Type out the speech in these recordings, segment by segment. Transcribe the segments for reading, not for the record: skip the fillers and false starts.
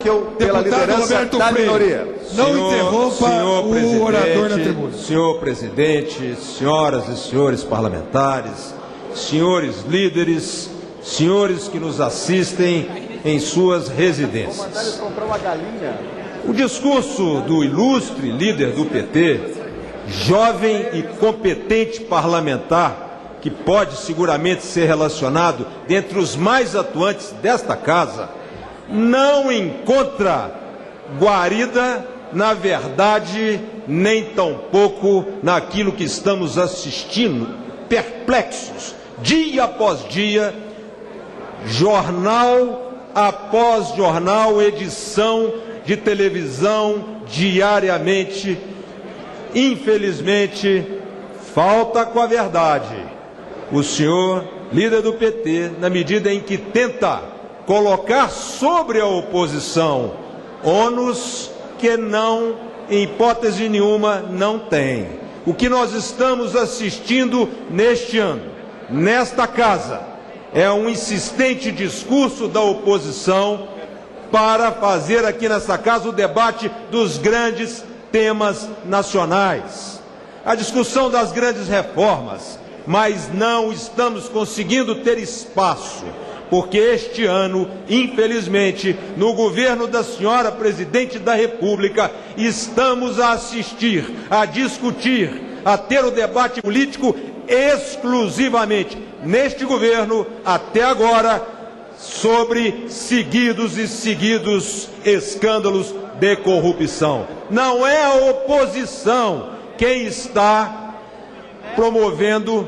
Pela liderança da minoria. Não interrompa o orador na tribuna. Senhor presidente, senhoras e senhores parlamentares, senhores líderes, senhores que nos assistem em suas residências. O discurso do ilustre líder do PT, jovem e competente parlamentar, que pode seguramente ser relacionado dentre os mais atuantes desta casa, não encontra guarida na verdade, nem tampouco naquilo que estamos assistindo, perplexos, dia após dia, jornal após jornal, edição de televisão diariamente. Infelizmente, falta com a verdade o senhor líder do PT, na medida em que tenta colocar sobre a oposição ônus que não, em hipótese nenhuma, não tem. O que nós estamos assistindo neste ano, nesta casa, é um insistente discurso da oposição para fazer aqui nessa casa o debate dos grandes temas nacionais. A discussão das grandes reformas, mas não estamos conseguindo ter espaço, porque este ano, infelizmente, no governo da senhora Presidente da República, estamos a assistir, a discutir, a ter o debate político exclusivamente neste governo, até agora, sobre seguidos e seguidos escândalos de corrupção. Não é a oposição quem está promovendo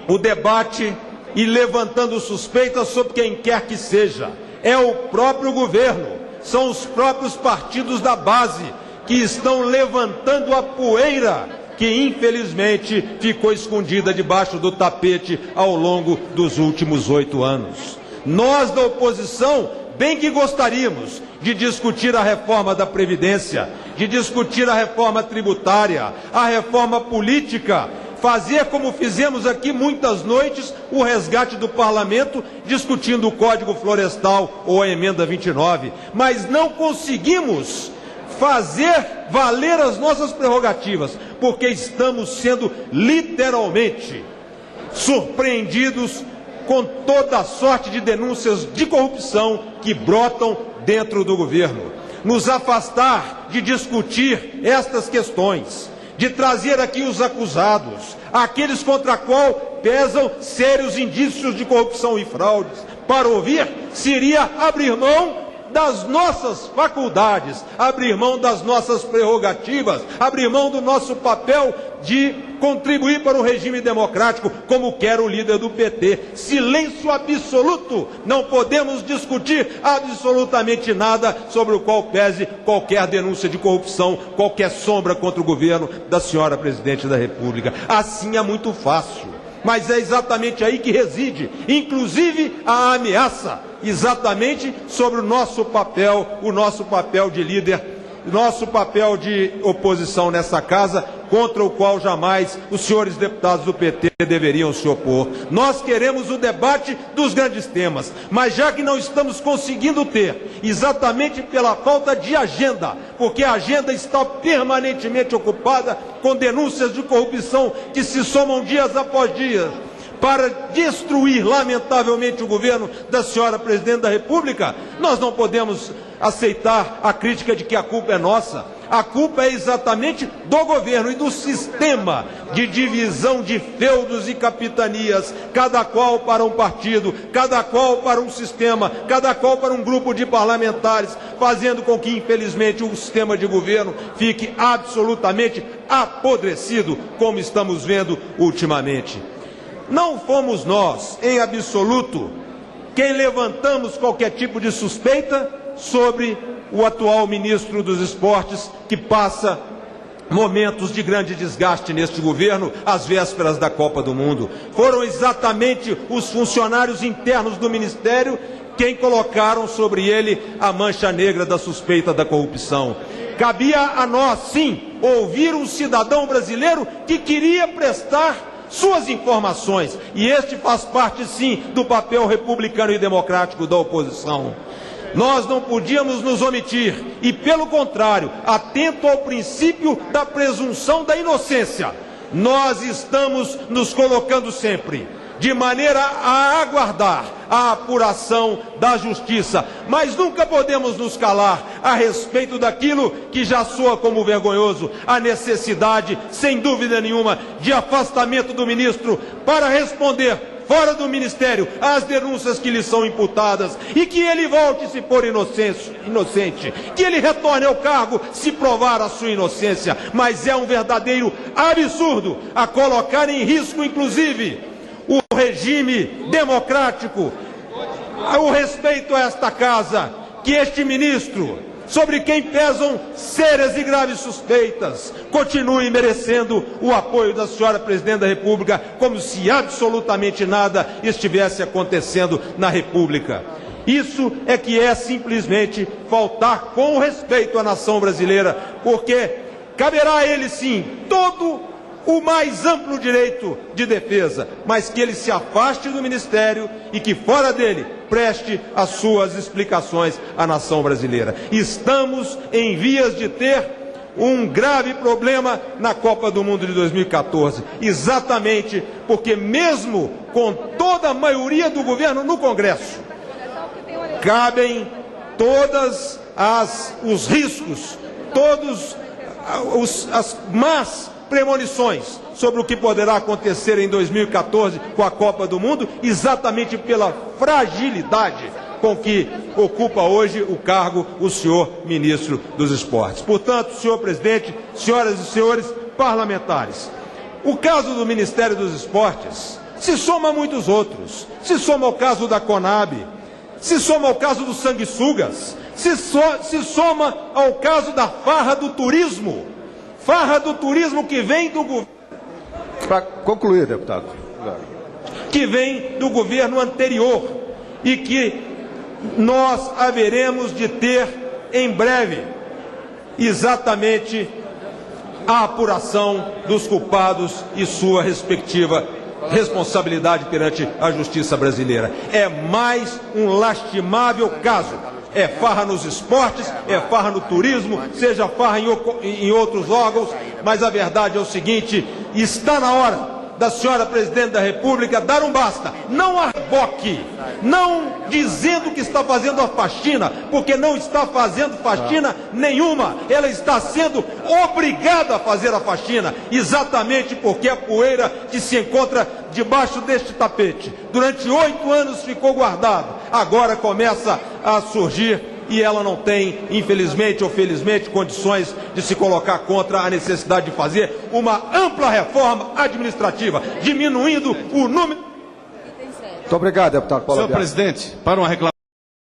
o debate e levantando suspeitas sobre quem quer que seja. É o próprio governo, são os próprios partidos da base que estão levantando a poeira que infelizmente ficou escondida debaixo do tapete ao longo dos últimos 8 anos. Nós da oposição, bem que gostaríamos de discutir a reforma da Previdência, de discutir a reforma tributária, a reforma política, fazer como fizemos aqui muitas noites, o resgate do parlamento, discutindo o Código Florestal ou a emenda 29, mas não conseguimos fazer valer as nossas prerrogativas, porque estamos sendo literalmente surpreendidos com toda a sorte de denúncias de corrupção que brotam dentro do governo. Nos afastar de discutir estas questões, de trazer aqui os acusados, aqueles contra qual pesam sérios indícios de corrupção e fraudes, para ouvir, seria abrir mão das nossas faculdades, abrir mão das nossas prerrogativas, abrir mão do nosso papel de contribuir para o regime democrático, como quer o líder do PT. Silêncio absoluto, não podemos discutir absolutamente nada sobre o qual pese qualquer denúncia de corrupção, qualquer sombra contra o governo da senhora Presidente da República. Assim é muito fácil, mas é exatamente aí que reside, inclusive a ameaça, exatamente sobre o nosso papel de líder, nosso papel de oposição nessa casa, contra o qual jamais os senhores deputados do PT deveriam se opor. Nós queremos o debate dos grandes temas, mas já que não estamos conseguindo ter, exatamente pela falta de agenda, porque a agenda está permanentemente ocupada com denúncias de corrupção que se somam dias após dias, para destruir, lamentavelmente, o governo da senhora Presidente da República, nós não podemos aceitar a crítica de que a culpa é nossa. A culpa é exatamente do governo e do sistema de divisão de feudos e capitanias, cada qual para um partido, cada qual para um sistema, cada qual para um grupo de parlamentares, fazendo com que, infelizmente, o sistema de governo fique absolutamente apodrecido, como estamos vendo ultimamente. Não fomos nós, em absoluto, quem levantamos qualquer tipo de suspeita sobre o atual ministro dos Esportes, que passa momentos de grande desgaste neste governo, às vésperas da Copa do Mundo. Foram exatamente os funcionários internos do Ministério quem colocaram sobre ele a mancha negra da suspeita da corrupção. Cabia a nós, sim, ouvir um cidadão brasileiro que queria prestar suas informações, e este faz parte, sim, do papel republicano e democrático da oposição. Nós não podíamos nos omitir e, pelo contrário, atento ao princípio da presunção da inocência, nós estamos nos colocando sempre de maneira a aguardar a apuração da justiça, mas nunca podemos nos calar a respeito daquilo que já soa como vergonhoso, a necessidade, sem dúvida nenhuma, de afastamento do ministro para responder fora do Ministério às denúncias que lhe são imputadas e que ele volte se for inocente, que ele retorne ao cargo se provar a sua inocência, mas é um verdadeiro absurdo a colocar em risco, inclusive, o regime democrático, o respeito a esta casa, que este ministro, sobre quem pesam sérias e graves suspeitas, continue merecendo o apoio da senhora Presidente da República, como se absolutamente nada estivesse acontecendo na República. Isso é que é simplesmente faltar com respeito à nação brasileira, porque caberá a ele sim todo o mais amplo direito de defesa, mas que ele se afaste do Ministério e que fora dele preste as suas explicações à nação brasileira. Estamos em vias de ter um grave problema na Copa do Mundo de 2014, exatamente porque mesmo com toda a maioria do governo no Congresso, cabem todas os riscos, todas as más premonições sobre o que poderá acontecer em 2014 com a Copa do Mundo, exatamente pela fragilidade com que ocupa hoje o cargo o senhor ministro dos Esportes. Portanto, senhor presidente, senhoras e senhores parlamentares, o caso do Ministério dos Esportes se soma a muitos outros, se soma ao caso da Conab, se soma ao caso dos sanguessugas, se soma ao caso da farra do turismo que vem do governo. Para concluir, deputado. Que vem do governo anterior e que nós haveremos de ter em breve exatamente a apuração dos culpados e sua respectiva responsabilidade perante a justiça brasileira. É mais um lastimável caso. É farra nos esportes, é farra no turismo, seja farra em outros órgãos, mas a verdade é o seguinte: está na hora da senhora Presidente da República dar um basta, não arboque, não dizendo que está fazendo a faxina, porque não está fazendo faxina nenhuma, ela está sendo obrigada a fazer a faxina, exatamente porque a poeira que se encontra debaixo deste tapete, durante 8 anos ficou guardado, agora começa a surgir e ela não tem, infelizmente ou felizmente, condições de se colocar contra a necessidade de fazer uma ampla reforma administrativa, diminuindo o número... Muito obrigado, deputado Paulo. Senhor presidente, para uma reclamação.